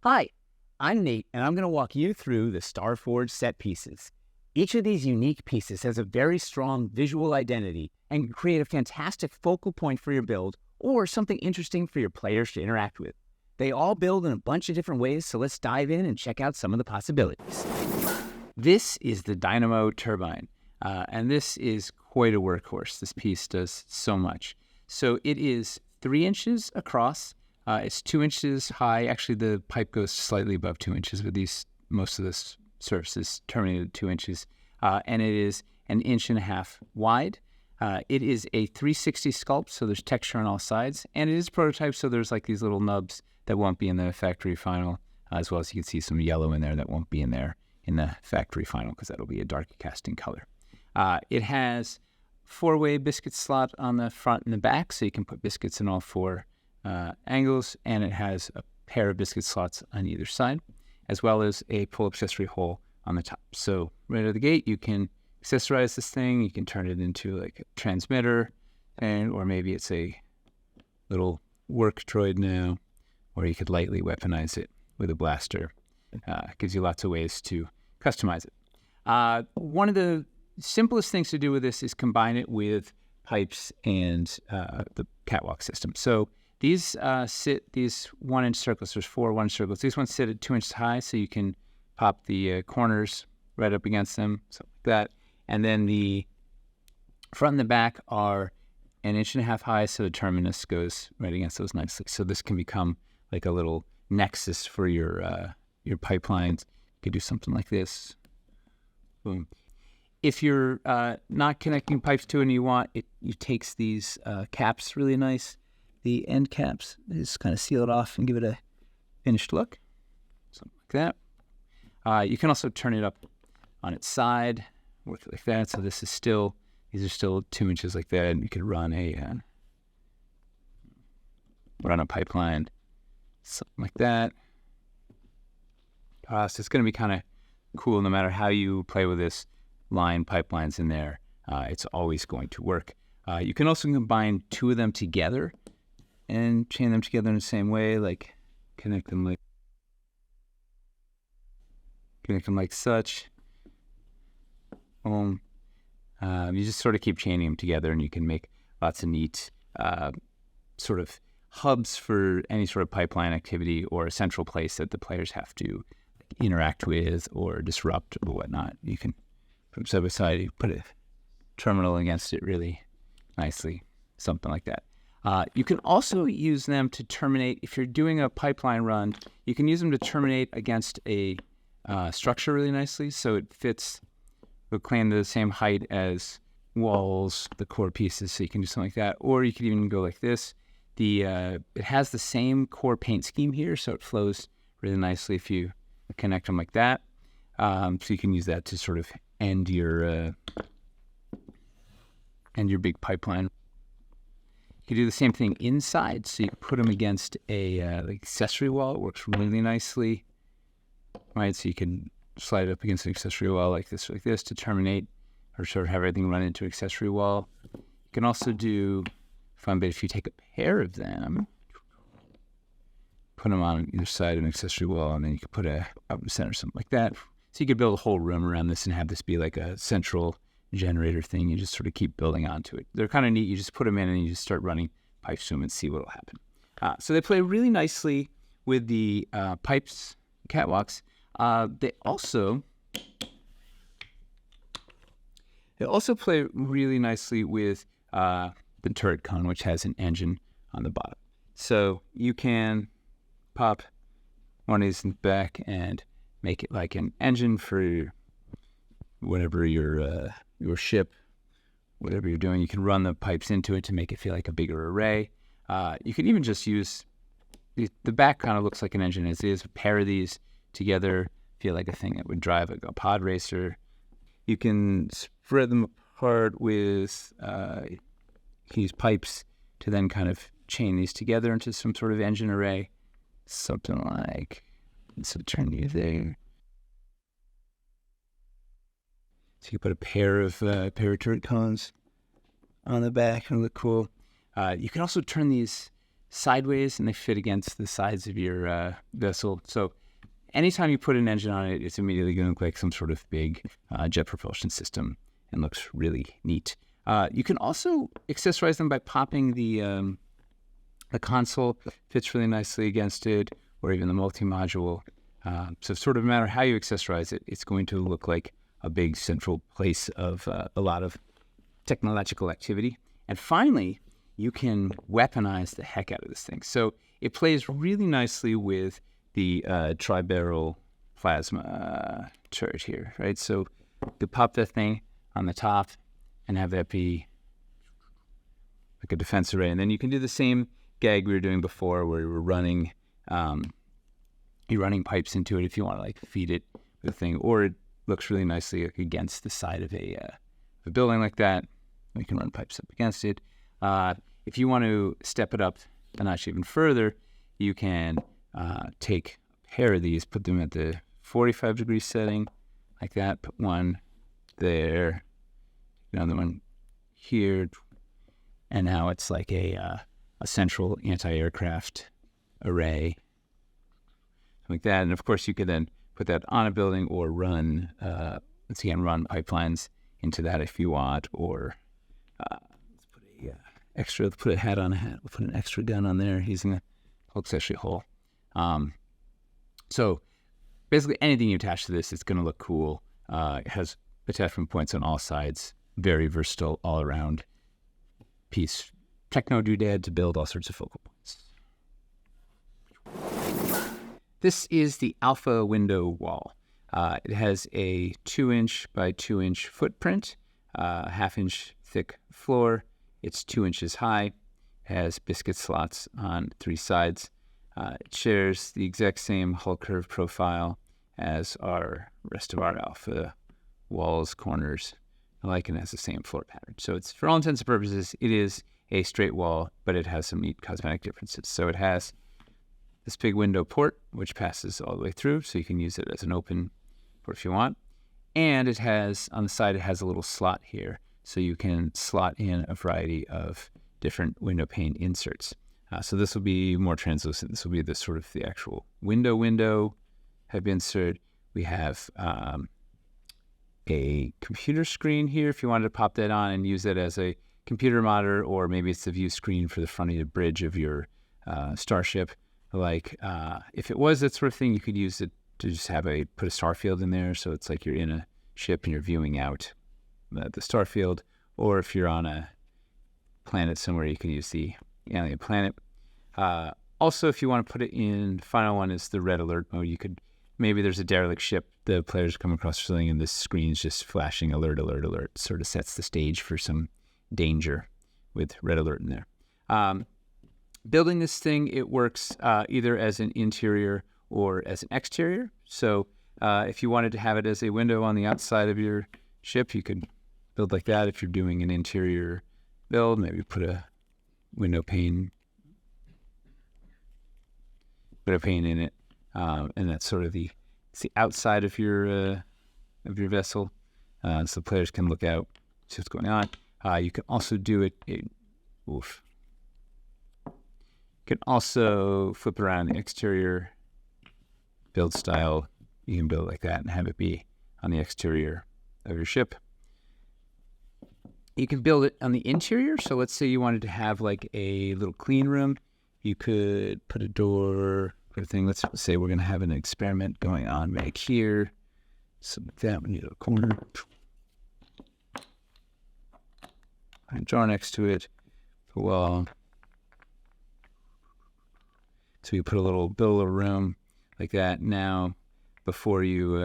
Hi, I'm Nate, and I'm going to walk you through the Starforged set pieces. Each of these unique pieces has a very strong visual identity and can create a fantastic focal point for your build or something interesting for your players to interact with. They all build in a bunch of different ways, so let's dive in and check out some of the possibilities. This is the Dynamo Turbine, and this is quite a workhorse. This piece does so much. So it is 3 inches across. It's 2 inches high. Actually, the pipe goes slightly above 2 inches, but most of this surface is terminated at 2 inches. And it is 1.5 inches wide. It is a 360 sculpt, so there's texture on all sides. And it is prototype, so there's like these little nubs that won't be in the factory final, as well as you can see some yellow in there that won't be in there in the factory final because that'll be a dark casting color. It has 4-way biscuit slot on the front and the back, so you can put biscuits in all 4 angles, and it has a pair of biscuit slots on either side, as well as a pull accessory hole on the top. So right out of the gate, you can accessorize this thing. You can turn it into like a transmitter, or maybe it's a little work droid now, or you could lightly weaponize it with a blaster. It gives you lots of ways to customize it. One of the simplest things to do with this is combine it with pipes and the catwalk system. So these 1-inch circles. There's 4 1-inch circles. These ones sit at 2 inches high, so you can pop the corners right up against them, something like that. And then the front and the back are 1.5 inches high, so the terminus goes right against those nicely. So this can become like a little nexus for your pipelines. You could do something like this. Boom. If you're not connecting pipes to it and you want, it takes these caps really nice. The end caps, just kind of seal it off and give it a finished look. Something like that. You can also turn it up on its side, work it like that. So these are still 2 inches like that, and you could run a pipeline, something like that. So it's going to be kind of cool no matter how you play with this. Line pipelines in there, it's always going to work. You can also combine 2 of them together and chain them together in the same way, like connect them like such. You just sort of keep chaining them together, and you can make lots of neat sort of hubs for any sort of pipeline activity or a central place that the players have to interact with or disrupt or whatnot. You can, from side by side, you put a terminal against it really nicely, something like that. You can also use them to terminate, if you're doing a pipeline run, you can use them to terminate against a structure really nicely, so it will claim the same height as walls, the core pieces, so you can do something like that. Or you could even go like this. It has the same core paint scheme here, so it flows really nicely if you connect them like that. So you can use that to sort of end your big pipeline. You can do the same thing inside, so you put them against a accessory wall. It works really nicely, right? So you can slide it up against an accessory wall like this to terminate, or sort of have everything run into an accessory wall. You can also do fun bit if you take a pair of them, put them on either side of an accessory wall, and then you could put a up in the center, something like that. So you could build a whole room around this and have this be like a central generator thing. You just sort of keep building onto it. They're kind of neat. You just put them in and you just start running pipes to them and see what will happen. So they play really nicely with the pipes, catwalks. They also play really nicely with the turret cone, which has an engine on the bottom. So you can pop one of these in the back and make it like an engine for whatever your ship, whatever you're doing. You can run the pipes into it to make it feel like a bigger array. You can even just use the back kind of looks like an engine as is. A pair of these together feel like a thing that would drive a pod racer. You can spread them apart with use pipes to then kind of chain these together into some sort of engine array. Something like, so turn you there. So you can put a pair of turret cones on the back and look cool. You can also turn these sideways and they fit against the sides of your vessel. So anytime you put an engine on it, it's immediately going to look like some sort of big jet propulsion system and looks really neat. You can also accessorize them by popping the console. Fits really nicely against it, or even the multi-module. So sort of no matter how you accessorize it, it's going to look like a big central place of a lot of technological activity. And finally, you can weaponize the heck out of this thing. So it plays really nicely with the tri-barrel plasma turret here, right? So you pop that thing on the top and have that be like a defense array. And then you can do the same gag we were doing before where you're running pipes into it if you want to like feed it with a thing, or it looks really nicely like against the side of a building like that. You can run pipes up against it. If you want to step it up a notch even further, you can take a pair of these, put them at the 45-degree setting, like that. Put one there, another one here, and now it's like a central anti-aircraft array, like that. And of course, you could then put that on a building or run, run pipelines into that if you want, or let's put a hat on a hat. We'll put an extra gun on there using a hooks actually hole. So basically anything you attach to this, it's going to look cool. It has attachment points on all sides. Very versatile all around piece. Techno doodad to build all sorts of focal points. This is the Alpha window wall. It has a 2-inch by 2-inch footprint, half-inch thick floor. It's 2 inches high, has biscuit slots on 3 sides. It shares the exact same hull curve profile as our rest of our Alpha walls, corners, alike, and has the same floor pattern. So it's, for all intents and purposes, it is a straight wall, but it has some neat cosmetic differences. So it has this big window port, which passes all the way through, so you can use it as an open port if you want. And it has, on the side, it has a little slot here, so you can slot in a variety of different window pane inserts. So this will be more translucent. This will be the sort of the actual window type insert. We have a computer screen here if you wanted to pop that on and use it as a computer monitor, or maybe it's the view screen for the front of the bridge of your starship. Like if it was that sort of thing, you could use it to just put a star field in there, so it's like you're in a ship and you're viewing out the star field. Or if you're on a planet somewhere, you can use the alien planet. Also, if you want to put it in, final one is the red alert mode. You could, maybe there's a derelict ship, the players come across something and this screen's just flashing alert, alert, alert. Sort of sets the stage for some danger with red alert in there. Building this thing, it works either as an interior or as an exterior. So if you wanted to have it as a window on the outside of your ship, you could build like that. If you're doing an interior build, maybe put a window pane in it, and that's sort of it's the outside of your vessel, so players can look out, see what's going on. You can also do it. You can also flip around the exterior build style. You can build like that and have it be on the exterior of your ship. You can build it on the interior. So let's say you wanted to have like a little clean room. You could put a door, everything. Let's say we're going to have an experiment going on back here. So like that, we need a corner. And draw next to it. Well, so you build a little room like that. Now, before you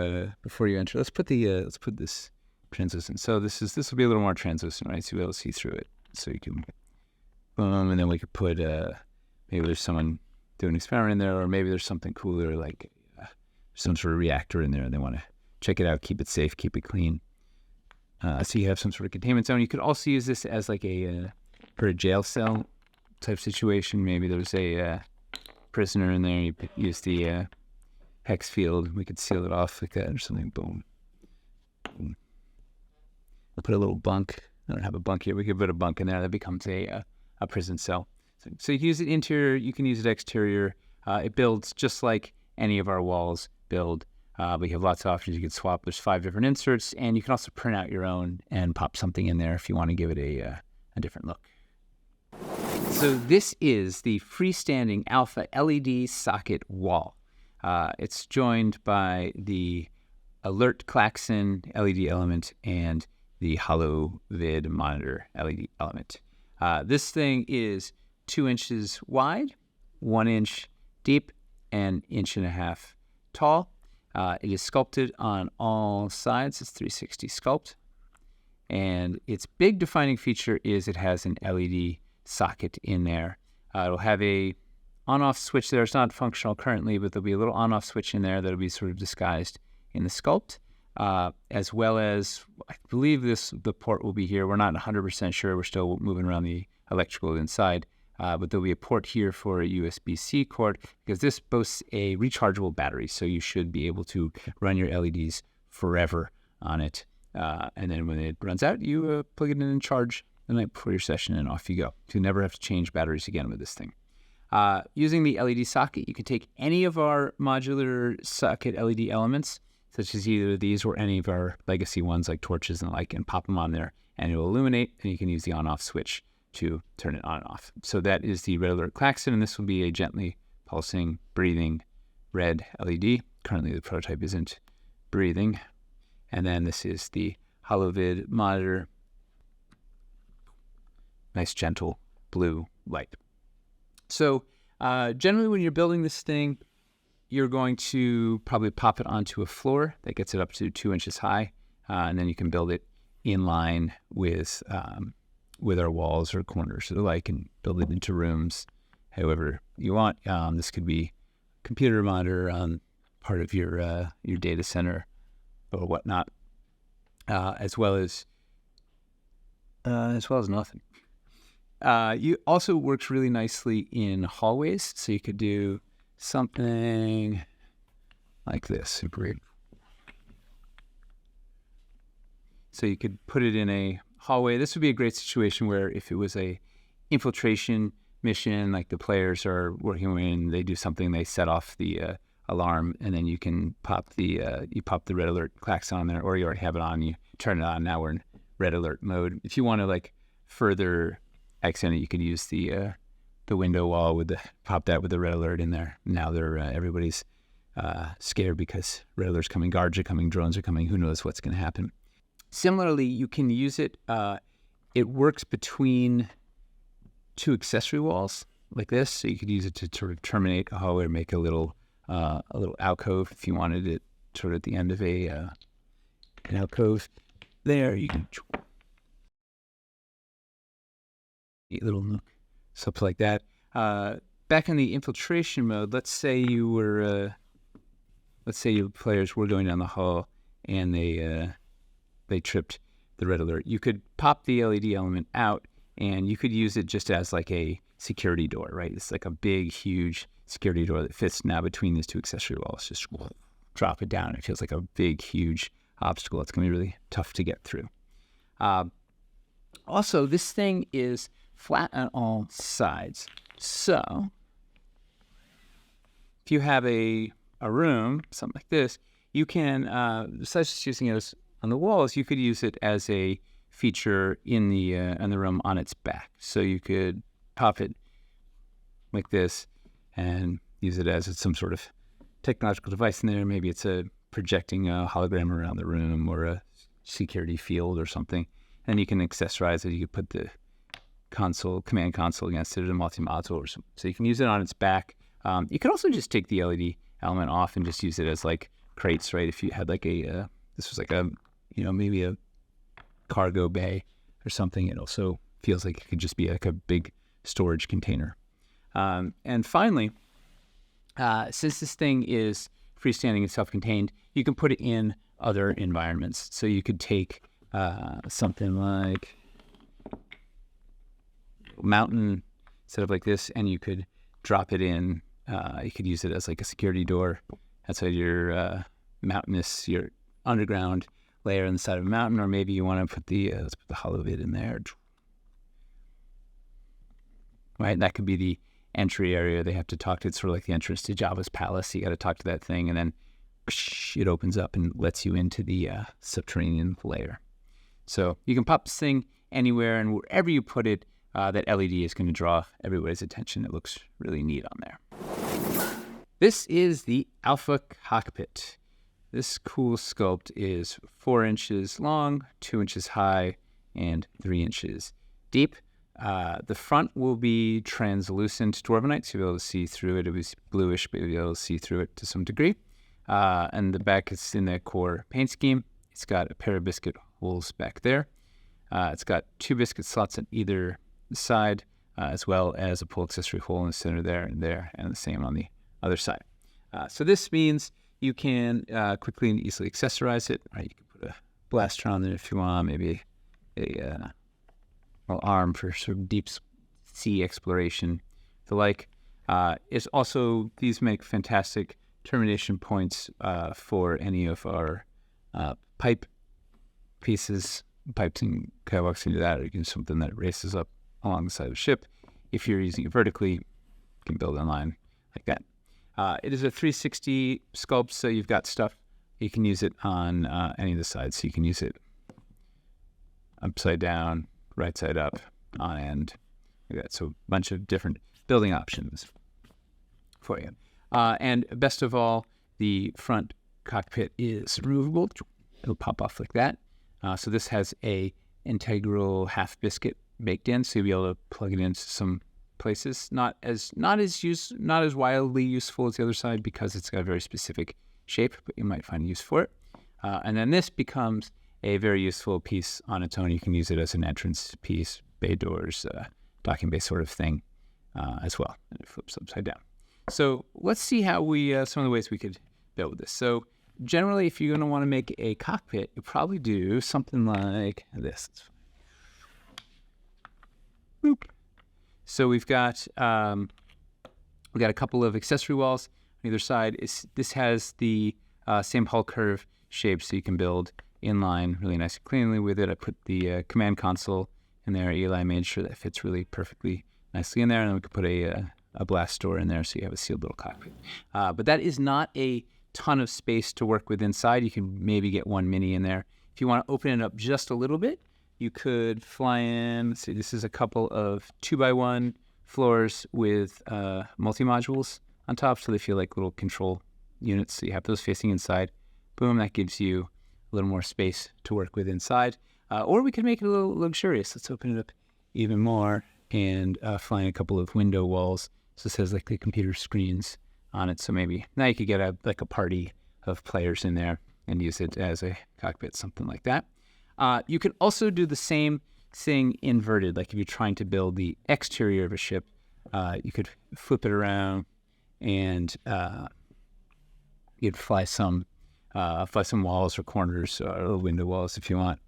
enter, let's put this translucent. So this will be a little more translucent, right? So you'll be able to see through it. So you can, boom, and then we could put maybe there's someone doing an experiment in there, or maybe there's something cooler like some sort of reactor in there, and they want to check it out, keep it safe, keep it clean. So you have some sort of containment zone. You could also use this as like for a jail cell type situation. Maybe there's a prisoner in there. You use the hex field. We could seal it off like that or something. Boom. Boom. We'll put a little bunk. I don't have a bunk here. We could put a bunk in there. That becomes a prison cell. So you can use it interior, you can use it exterior. It builds just like any of our walls build. But you have lots of options. You can swap. There's 5 different inserts, and you can also print out your own and pop something in there if you want to give it a different look. So this is the freestanding alpha LED socket wall. It's joined by the alert klaxon LED element and the hollow vid monitor LED element. This thing is 2 inches wide, 1 inch deep, and 1.5 inches tall. It is sculpted on all sides. It's 360 sculpt. And its big defining feature is it has an LED socket in there. It'll have a on-off switch there. It's not functional currently, but there'll be a little on-off switch in there that'll be sort of disguised in the sculpt, as well as, I believe the port will be here. We're not 100% sure. We're still moving around the electrical inside. But there'll be a port here for a USB-C cord because this boasts a rechargeable battery. So you should be able to run your LEDs forever on it. And then when it runs out, you plug it in and charge the night before your session, and off you go. You never have to change batteries again with this thing. Using the LED socket, you can take any of our modular socket LED elements, such as either these or any of our legacy ones like torches and the like, and pop them on there, and it will illuminate, and you can use the on-off switch to turn it on and off. So that is the red alert klaxon, and this will be a gently pulsing, breathing red LED. Currently, the prototype isn't breathing. And then this is the hollow vid monitor. Nice, gentle blue light. So generally, when you're building this thing, you're going to probably pop it onto a floor that gets it up to 2 inches high, and then you can build it in line with our walls or corners or the like, and build it into rooms however you want. This could be computer monitor on part of your data center or whatnot, as well as nothing. You also works really nicely in hallways, so you could do something like this. So you could put it in a hallway. This would be a great situation where if it was a infiltration mission, like the players are working in, they do something, they set off the alarm, and then you can pop the red alert klaxon on there, or you already have it on, you turn it on. Now we're in red alert mode. If you want to like further accent it, you could use the window wall pop that with the red alert in there. Now everybody's scared because red alert's coming, guards are coming, drones are coming. Who knows what's going to happen? Similarly, you can use it. It works between 2 accessory walls like this, so you could use it to sort of terminate a hallway or make a little alcove if you wanted it sort of at the end of an alcove. There, you can a little nook, something like that. Back in the infiltration mode, let's say your players were going down the hall and they tripped the red alert. You could pop the LED element out, and you could use it just as like a security door, right? It's like a big, huge security door that fits now between these 2 accessory walls. Just drop it down. It feels like a big, huge obstacle. It's going to be really tough to get through. Also, this thing is flat on all sides. So if you have a room, something like this, you can, besides just using it on the walls, you could use it as a feature in the room on its back. So you could pop it like this and use it as some sort of technological device in there. Maybe it's projecting a hologram around the room or a security field or something. And you can accessorize it. You could put the command console against it, a multi-module or something. So you can use it on its back. You could also just take the LED element off and just use it as like crates, right? If you had like this was like maybe a cargo bay or something, it also feels like it could just be like a big storage container. And finally, since this thing is freestanding and self-contained, you can put it in other environments. So you could take something like mountain set up like this, and you could drop it in. You could use it as like a security door outside your mountainous, your underground layer on the side of a mountain, or maybe you want to put let's put the hollow vid in there. right? That could be the entry area they have to talk to. It's sort of like the entrance to Java's palace. You got to talk to that thing, and then it opens up and lets you into the subterranean layer. So you can pop this thing anywhere, and wherever you put it, that LED is going to draw everybody's attention. It looks really neat on there. This is the Alpha Cockpit. This cool sculpt is 4 inches long, 2 inches high, and 3 inches deep. The front will be translucent dwarvenite, so you'll be able to see through it. It was bluish, but you'll be able to see through it to some degree. And the back is in the core paint scheme. It's got a pair of biscuit holes back there. It's got 2 biscuit slots on either side, as well as a pull accessory hole in the center there, and the same on the other side. So this means you can quickly and easily accessorize it. Right, you can put a blaster on there if you want, maybe a arm for sort of deep sea exploration. The like. It's also, these make fantastic termination points for any of our pipe pieces. Pipes and catwalks can do that, or you can do something that races up along the side of the ship. If you're using it vertically, you can build in line like that. It is a 360 sculpt, so you've got stuff. You can use it on any of the sides. So you can use it upside down, right side up, on end, like that. So a bunch of different building options for you. And best of all, the front cockpit is removable. It'll pop off like that. So this has a integral half biscuit baked in, so you'll be able to plug it into some places. Not as wildly useful as the other side because it's got a very specific shape, but you might find use for it. And then this becomes a very useful piece on its own. You can use it as an entrance piece, bay doors, docking bay sort of thing as well. And it flips upside down. So let's see how some of the ways we could build this. So generally, if you're going to want to make a cockpit, you probably do something like this. Boop. So we've got a couple of accessory walls on either side. This has the same hull curve shape, so you can build inline really nice and cleanly with it. I put the command console in there. Eli made sure that fits really perfectly nicely in there, and then we could put a blast door in there so you have a sealed little cockpit. But that is not a ton of space to work with inside. You can maybe get one mini in there. If you want to open it up just a little bit, you could fly in. Let's see, this is a couple of 2x1 floors with multi-modules on top, so they feel like little control units. So you have those facing inside. Boom, that gives you a little more space to work with inside. Or we could make it a little luxurious. Let's open it up even more and fly in a couple of window walls. So this has like the computer screens on it. So maybe now you could get a party of players in there and use it as a cockpit, something like that. You can also do the same thing inverted. Like if you're trying to build the exterior of a ship, you could flip it around and you'd fly some walls or corners or window walls if you want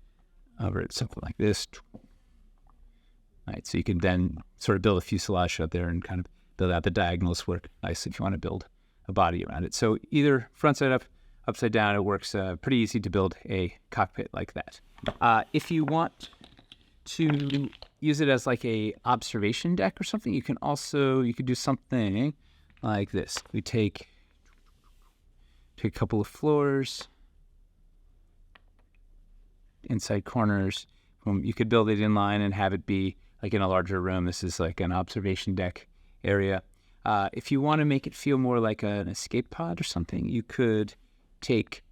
over it, something like this. All right, so you can then sort of build a fuselage up there and kind of build out the diagonals work nice if you want to build a body around it. So either front side up, upside down, it works pretty easy to build a cockpit like that. If you want to use it as like a observation deck or something, you could do something like this. We take a couple of floors, inside corners. You could build it in line and have it be like in a larger room. This is like an observation deck area. If you want to make it feel more like an escape pod or something, you could take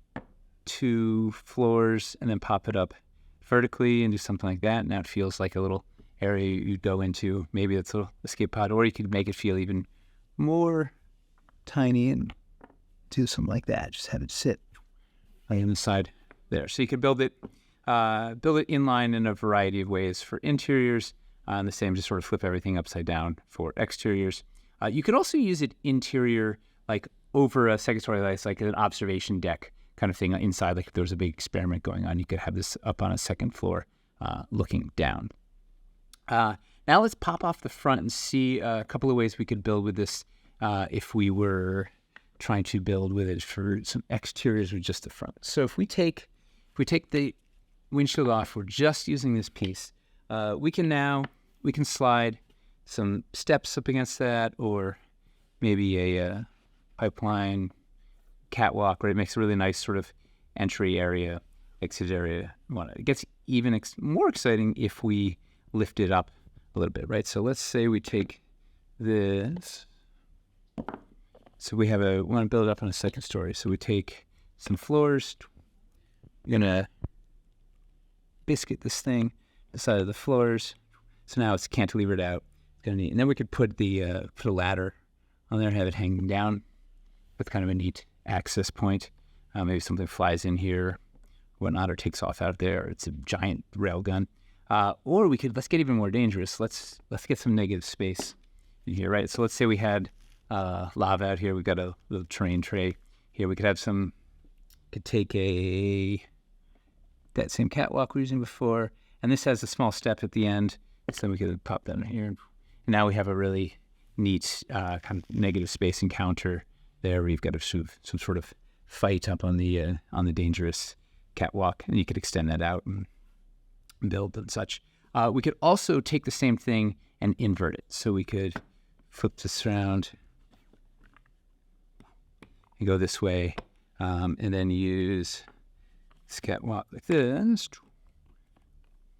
2 floors and then pop it up vertically and do something like that. Now it feels like a little area you go into. Maybe it's a little escape pod, or you could make it feel even more tiny and do something like that. Just have it sit right on the side there. So you could build it inline in a variety of ways for interiors, and the same, just sort of flip everything upside down for exteriors. You could also use it interior, like over a second story, like an observation deck kind of thing inside. Like if there was a big experiment going on, you could have this up on a second floor looking down. Now let's pop off the front and see a couple of ways we could build with this if we were trying to build with it for some exteriors with just the front. So if we take the windshield off, we're just using this piece. We can slide some steps up against that, or maybe a pipeline catwalk, right? It makes a really nice sort of entry area, exit area. It gets even more exciting if we lift it up a little bit, right? So let's say we take this. So we want to build it up on a second story. So we take some floors. We're gonna biscuit this thing, the side of the floors. So now it's cantilevered out. It's gonna need, and then we could put a ladder on there, have it hanging down with kind of a neat access point. Maybe something flies in here, whatnot, or takes off out of there. It's a giant rail gun. Or let's get even more dangerous. Let's get some negative space in here, right? So let's say we had lava out here. We've got a little terrain tray here. We could have take that same catwalk we were using before, and this has a small step at the end, so we could pop that in here. And now we have a really neat kind of negative space encounter there, where you've got some sort of fight up on the dangerous catwalk, and you could extend that out and build and such. We could also take the same thing and invert it. So we could flip this around and go this way, and then use this catwalk like this.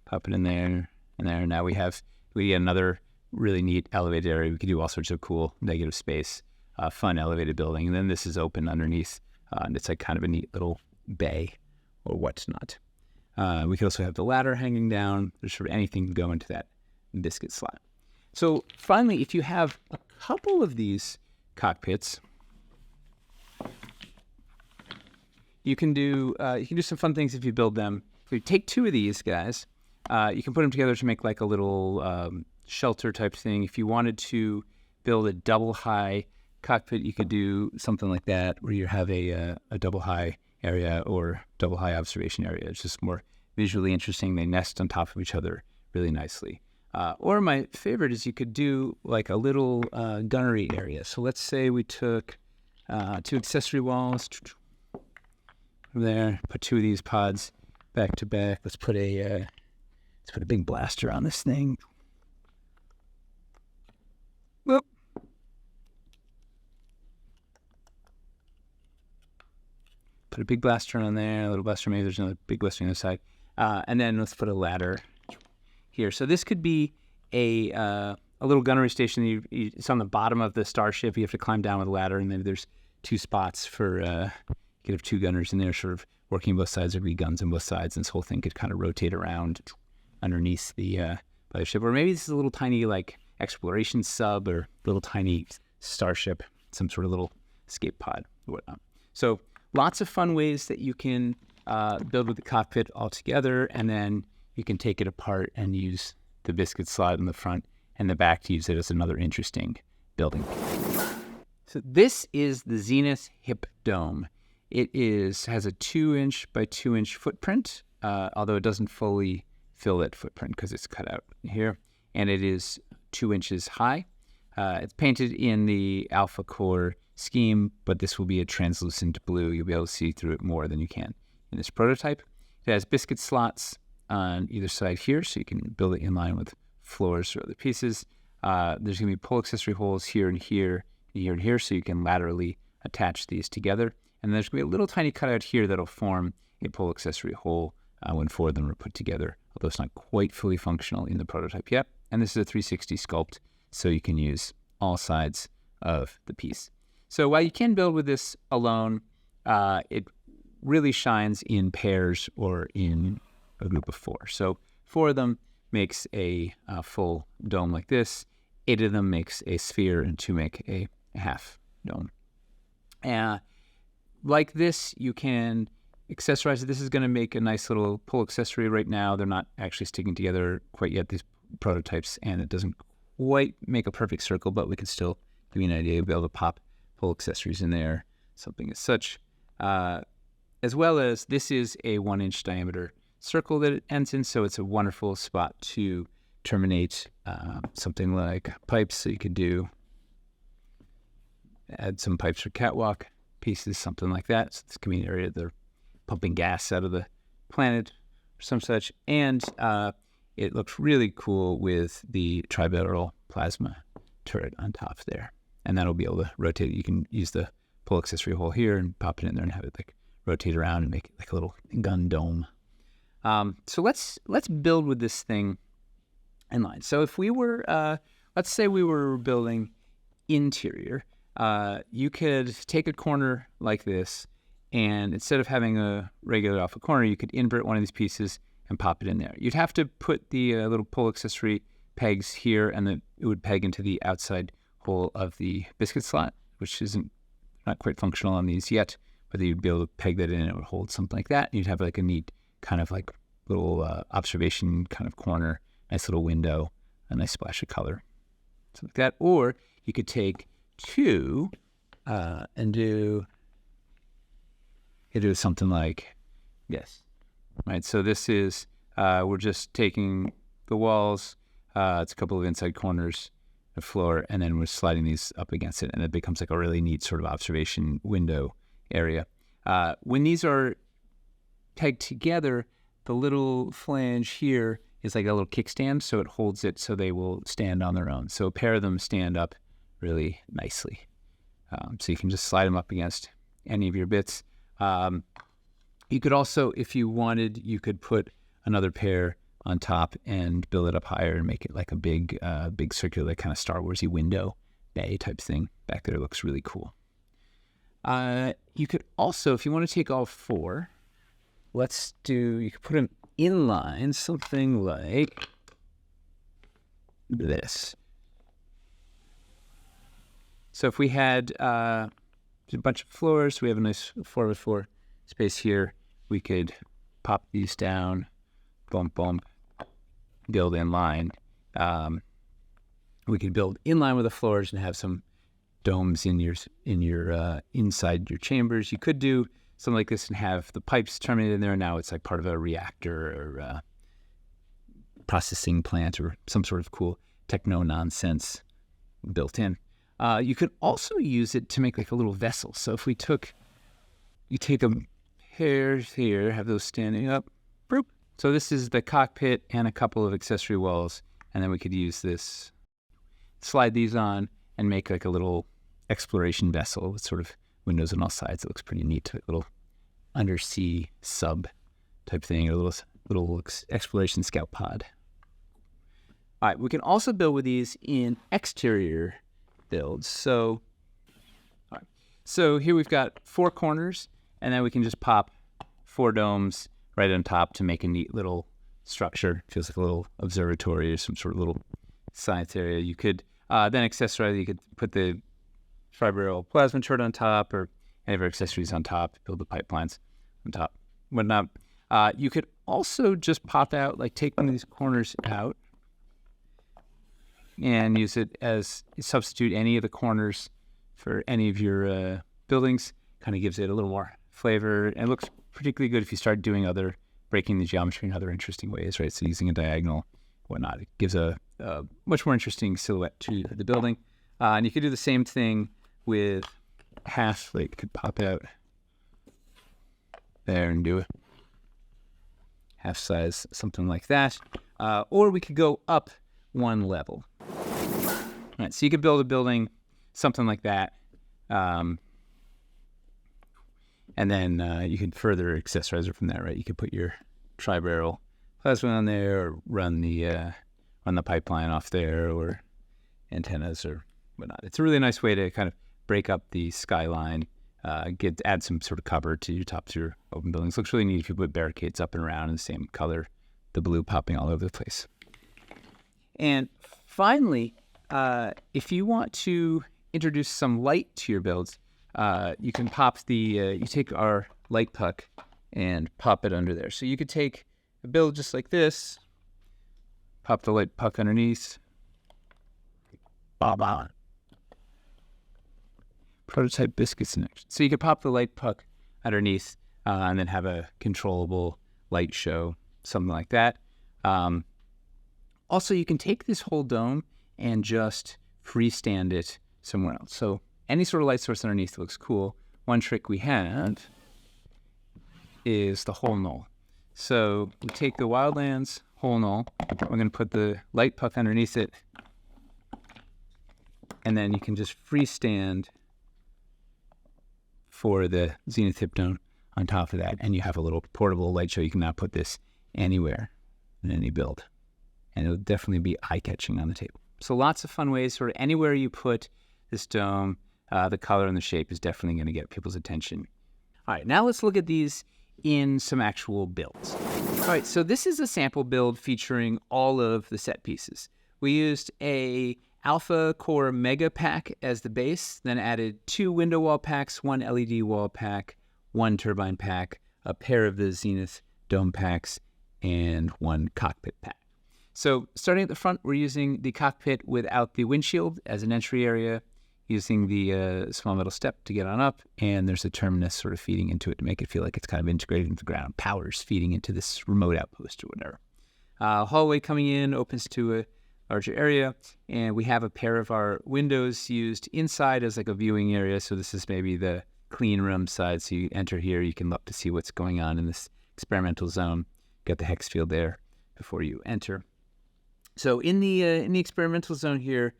Pop it in there and there. Now we get another really neat elevated area. We could do all sorts of cool negative space, fun elevated building. And then this is open underneath, and it's like kind of a neat little bay or whatnot. We could also have the ladder hanging down. There's sort of anything to go into that biscuit slot. So finally, if you have a couple of these cockpits, you can do some fun things if you build them. If you take two of these guys, you can put them together to make like a little shelter type thing. If you wanted to build a double high cockpit, you could do something like that, where you have a double high area or double high observation area. It's just more visually interesting. They nest on top of each other really nicely. Or my favorite is you could do like a little gunnery area. So let's say we took two accessory walls there, put two of these pods back to back. Let's put a big blaster on this thing. Whoop. Put a big blaster on there, a little blaster, maybe there's another big blaster on the other side. And then let's put a ladder here. So this could be a little gunnery station. It's on the bottom of the starship. You have to climb down with a ladder, and then there's two spots for, you could have two gunners in there sort of working both sides. There'd be guns on both sides, and this whole thing could kind of rotate around underneath the ship. Or maybe this is a little tiny like exploration sub or little tiny starship, some sort of little escape pod or whatnot. So lots of fun ways that you can build with the cockpit all together, and then you can take it apart and use the biscuit slot in the front and the back to use it as another interesting building. So this is the Zenith Hip Dome. It has a 2-inch by 2-inch footprint, although it doesn't fully fill that footprint because it's cut out here, and it is 2 inches high. It's painted in the Alpha Core scheme, but this will be a translucent blue. You'll be able to see through it more than you can in this prototype. It has biscuit slots on either side here, so you can build it in line with floors or other pieces. There's going to be pull accessory holes here and here and here and here, so you can laterally attach these together. And there's going to be a little tiny cutout here that'll form a pull accessory hole when 4 of them are put together, although it's not quite fully functional in the prototype yet. And this is a 360 sculpt, so you can use all sides of the piece. So while you can build with this alone, it really shines in pairs or in a group of 4. So 4 of them makes a full dome like this. 8 of them makes a sphere, and 2 make a half dome. Like this, you can accessorize it. This is going to make a nice little pull accessory right now. They're not actually sticking together quite yet, these prototypes, and it doesn't quite make a perfect circle, but we can still give you an idea. You'll be able to pop pull accessories in there, something as such. As well as this is a 1-inch diameter circle that it ends in, so it's a wonderful spot to terminate something like pipes. So you could add some pipes for catwalk pieces, something like that. So this can be an area they're pumping gas out of the planet or some such. And it looks really cool with the trilateral plasma turret on top there. And that'll be able to rotate it. You can use the pull accessory hole here and pop it in there and have it like rotate around and make it like a little gun dome. So let's build with this thing in line. So if we were, let's say we were building interior, you could take a corner like this, and instead of having a regular off a corner, you could invert one of these pieces and pop it in there. You'd have to put the little pull accessory pegs here, and then it would peg into the outside hole of the biscuit slot, which isn't not quite functional on these yet, but you'd be able to peg that in and it would hold something like that. You'd have like a neat kind of like little observation kind of corner, nice little window, a nice splash of color, something like that. Or you could take two and do something like this. Right, so this is, we're just taking the walls, it's a couple of inside corners, the floor, and then we're sliding these up against it, and it becomes like a really neat sort of observation window area. When these are pegged together, the little flange here is like a little kickstand, so it holds it so they will stand on their own. So a pair of them stand up really nicely. So you can just slide them up against any of your bits. You could also, if you wanted, you could put another pair on top and build it up higher and make it like a big circular kind of Star Wars-y window bay type thing back there. It looks really cool. You could also, if you want to take all four, you could put them in line, something like this. So if we had a bunch of floors, we have a nice 4x4 space here, we could pop these down, bump, build in line. We could build in line with the floors and have some domes in your inside your chambers. You could do something like this and have the pipes terminated in there. Now it's like part of a reactor or processing plant or some sort of cool techno nonsense built in. You could also use it to make like a little vessel. So if you take a pair here, have those standing up. Boop. So this is the cockpit and a couple of accessory walls, and then we could use this, slide these on, and make like a little exploration vessel with sort of windows on all sides. It looks pretty neat, a little undersea sub type thing, or a little exploration scout pod. All right, we can also build with these in exterior builds. So here we've got 4 corners, and then we can just pop 4 domes right on top to make a neat little structure. Feels like a little observatory or some sort of little science area. You could then accessorize. You could put the trilateral plasma turret on top, or any of our accessories on top. Build the pipelines on top, whatnot. You could also just pop out, like take one of these corners out, and use it as substitute any of the corners for any of your buildings. Kind of gives it a little more flavor, and it looks particularly good if you start doing breaking the geometry in other interesting ways, right? So using a diagonal, whatnot, it gives a much more interesting silhouette to the building. And you could do the same thing with half, like could pop out there and do a half size, something like that. Or we could go up one level. All right, so you could build a building, something like that. And then you could further accessorize it from there, right? You could put your tri-barrel plasma on there, or run the pipeline off there, or antennas or whatnot. It's a really nice way to kind of break up the skyline, add some sort of cover to your tops of your open buildings. Looks really neat if you put barricades up and around in the same color, the blue popping all over the place. And finally, if you want to introduce some light to your builds, you can pop you take our light puck and pop it under there. So you could take a build just like this, pop the light puck underneath, prototype biscuits in action. So you could pop the light puck underneath and then have a controllable light show, something like that. Also, you can take this whole dome and just freestand it somewhere else. So any sort of light source underneath looks cool. One trick we have is the whole null. So we take the Wildlands hole and all. We're going to put the light puck underneath it. And then you can just freestand for the Zenith Hip Dome on top of that. And you have a little portable light show. You can now put this anywhere in any build. And it'll definitely be eye-catching on the table. So lots of fun ways. Sort of anywhere you put this dome, the color and the shape is definitely going to get people's attention. All right, now let's look at these in some actual builds. All right, so this is a sample build featuring all of the set pieces. We used a Alpha Core Mega Pack as the base, then added 2 window wall packs, 1 LED wall pack, 1 turbine pack, a pair of the Zenith Dome packs, and 1 cockpit pack. So starting at the front, we're using the cockpit without the windshield as an entry area, using the small metal step to get on up, and there's a terminus sort of feeding into it to make it feel like it's kind of integrated into the ground. Power's feeding into this remote outpost or whatever. Hallway coming in opens to a larger area, and we have a pair of our windows used inside as like a viewing area. So this is maybe the clean room side. So you enter here, you can look to see what's going on in this experimental zone. Got the hex field there before you enter. So in the experimental zone here,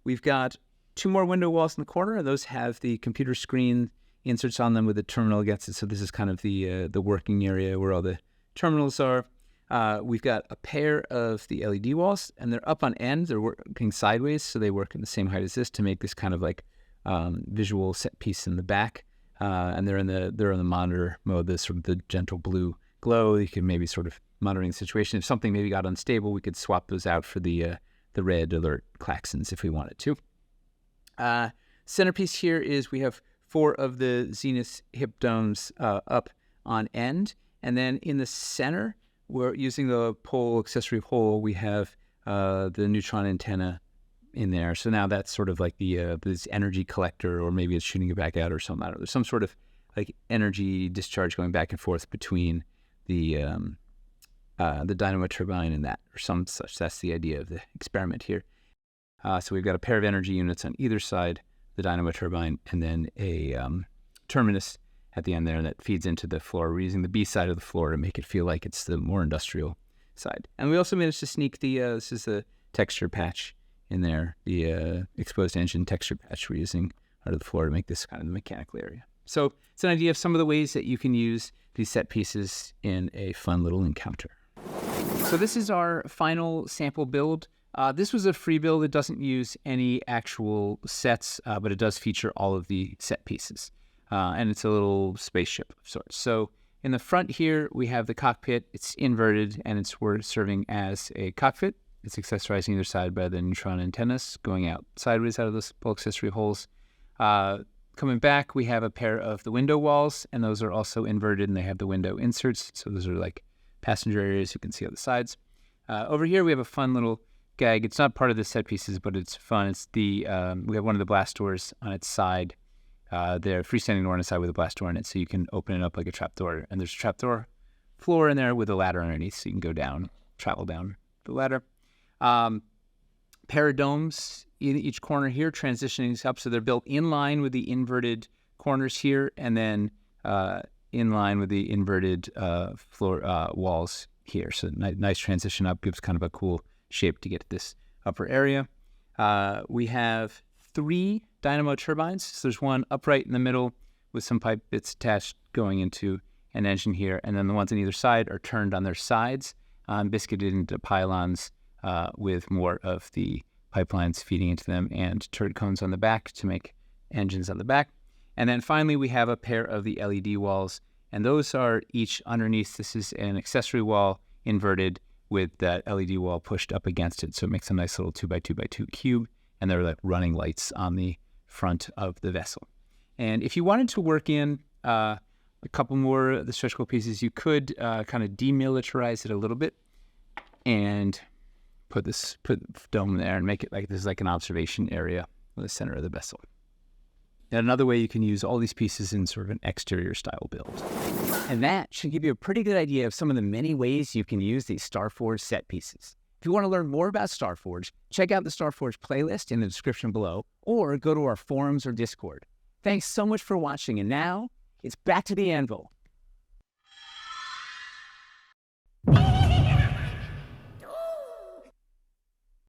we've got 2 more window walls in the corner. Those have the computer screen inserts on them with a terminal against it. So this is kind of the working area where all the terminals are. We've got a pair of the LED walls, and they're up on end. They're working sideways, so they work in the same height as this to make this kind of like visual set piece in the back. And they're in the monitor mode. This sort of the gentle blue glow. You can maybe sort of monitoring the situation. If something maybe got unstable, we could swap those out for the red alert klaxons if we wanted to. Centerpiece here is we have 4 of the Zenith Hip Domes up on end. And then in the center, we're using the pole accessory hole. We have the neutron antenna in there. So now that's sort of like this energy collector, or maybe it's shooting it back out or something. I don't know. There's some sort of like energy discharge going back and forth between the Dynamo Turbine and that, or some such. That's the idea of the experiment here. So we've got a pair of energy units on either side, the Dynamo Turbine, and then a terminus at the end there that feeds into the floor. We're using the B side of the floor to make it feel like it's the more industrial side. And we also managed to sneak this is the texture patch in there, the exposed engine texture patch we're using under the floor to make this kind of the mechanical area. So it's an idea of some of the ways that you can use these set pieces in a fun little encounter. So this is our final sample build. This was a free build. It doesn't use any actual sets, but it does feature all of the set pieces. And it's a little spaceship of sorts. So in the front here, we have the cockpit. It's inverted, and it's serving as a cockpit. It's accessorized on either side by the neutron antennas going out sideways out of those pole accessory holes. Coming back, we have a pair of the window walls, and those are also inverted, and they have the window inserts. So those are like passenger areas you can see on the sides. Over here, we have a fun little gag. It's not part of the set pieces, but it's fun. It's we have one of the blast doors on its side. They're freestanding door on the side with a blast door in it, so you can open it up like a trap door. And there's a trap door floor in there with a ladder underneath, so you can go down, travel down the ladder. Pair of domes in each corner here, transitioning up, so they're built in line with the inverted corners here, and then in line with the inverted floor walls here. So nice transition up, gives kind of a cool shape to get to this upper area. We have 3 Dynamo turbines. So there's one upright in the middle with some pipe bits attached going into an engine here, and then the ones on either side are turned on their sides, biscuited into pylons with more of the pipelines feeding into them, and turret cones on the back to make engines on the back. And then finally, we have a pair of the LED walls, and those are each underneath. This is an accessory wall inverted with that LED wall pushed up against it, so it makes a nice little 2x2x2 cube, and they're like running lights on the front of the vessel. And if you wanted to work in a couple more of the stretch goal pieces, you could kind of demilitarize it a little bit and put the dome there and make it like this is like an observation area in the center of the vessel. And another way you can use all these pieces in sort of an exterior style build. And that should give you a pretty good idea of some of the many ways you can use these Starforged set pieces. If you want to learn more about Starforged, check out the Starforged playlist in the description below, or go to our forums or Discord. Thanks so much for watching, and now it's back to the anvil.